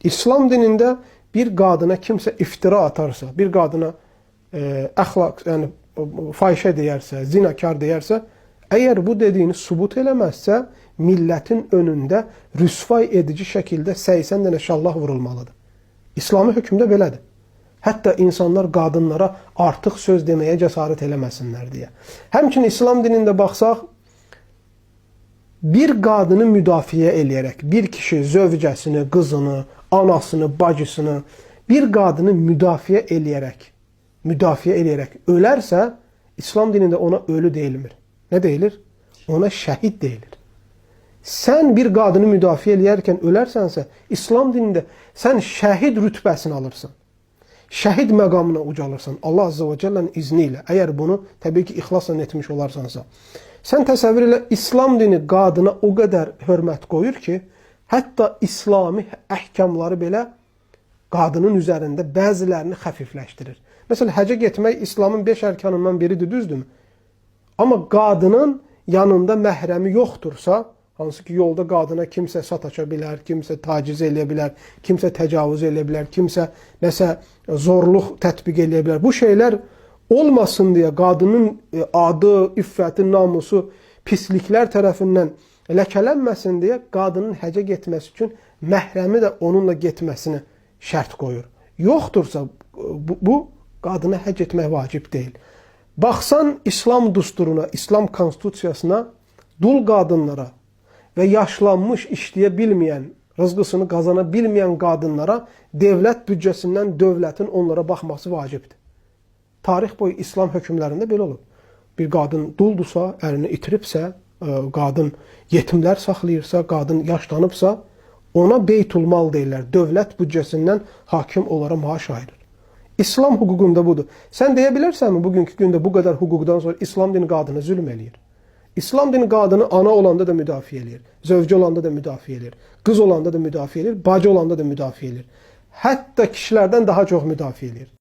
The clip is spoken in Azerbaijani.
İslam dinində bir qadına kimsə iftira atarsa, bir qadına əxlaq, yəni fahişə deyərsə, zinakar deyərsə, əgər bu dediyini subut eləməzsə, millətin önündə rüsvay edici şəkildə 80 dənə şallah vurulmalıdır. İslami hökmdə belədir. Hətta insanlar qadınlara artıq söz deməyə cəsarət eləməsinlər deyə. Həmçinin İslam dinində baxsaq, bir qadını müdafiə eləyərək, bir kişi zövcəsini, qızını, anasını, bacısını, bir qadını müdafiə eləyərək ölərsə, İslam dinində ona ölü deyilmir. Nə deyilir? Ona şəhid deyilir. Sən bir qadını müdafiə eləyərkən ölərsənsə, İslam dinində sən şəhid rütbəsini alırsan. Şəhid məqamına ucalırsan Allah Azze və Cəllənin izni ilə. Əgər bunu təbii ki, ixlasla etmiş olarsansa. Sən təsəvvür elə, İslam dini qadına o qədər hörmət qoyur ki, hətta İslami əhkamları belə qadının üzərində bəzilərini xəfifləşdirir. Məsələn, həcə getmək İslamın 5 ərkanından biridir, düzdürmü? Amma qadının yanında məhrəmi yoxdursa, hansı ki, yolda qadına kimsə sataşa bilər, kimsə taciz eləyə bilər, kimsə təcavüz eləyə bilər, kimsə nəsə zorluq tətbiq eləyə bilər. Bu şeylər olmasın deyə qadının adı, iffəti, namusu pisliklər tərəfindən ləkələnməsin deyə qadının həcə getməsi üçün məhrəmi də onunla getməsini şərt qoyur. Yoxdursa bu qadına həc etmək vacib deyil. Baxsan İslam düsturuna, İslam konstitusiyasına, dul qadınlara və yaşlanmış, işləyə bilməyən, rızqısını qazana bilməyən qadınlara dövlət büdcəsindən dövlətin onlara baxması vacibdir. Tarix boyu İslam hökmlərində belə olub. Bir qadın duldursa, ərini itiribsə, qadın yetimlər saxlayırsa, qadın yaşlanıbsa, ona beytulmal deyirlər. Dövlət büdcəsindən hakim onlara maaş ayırır. İslam hüququnda budur. Sən deyə bilərsənmi bugünkü gündə bu qədər hüquqdan sonra İslam dini qadına zülm eləyir? İslam dini qadını ana olanda da müdafiə edir, zövcə olanda da müdafiə edir, qız olanda da müdafiə edir, bacı olanda da müdafiə edir. Hətta kişilərdən daha çox müdafiə edir.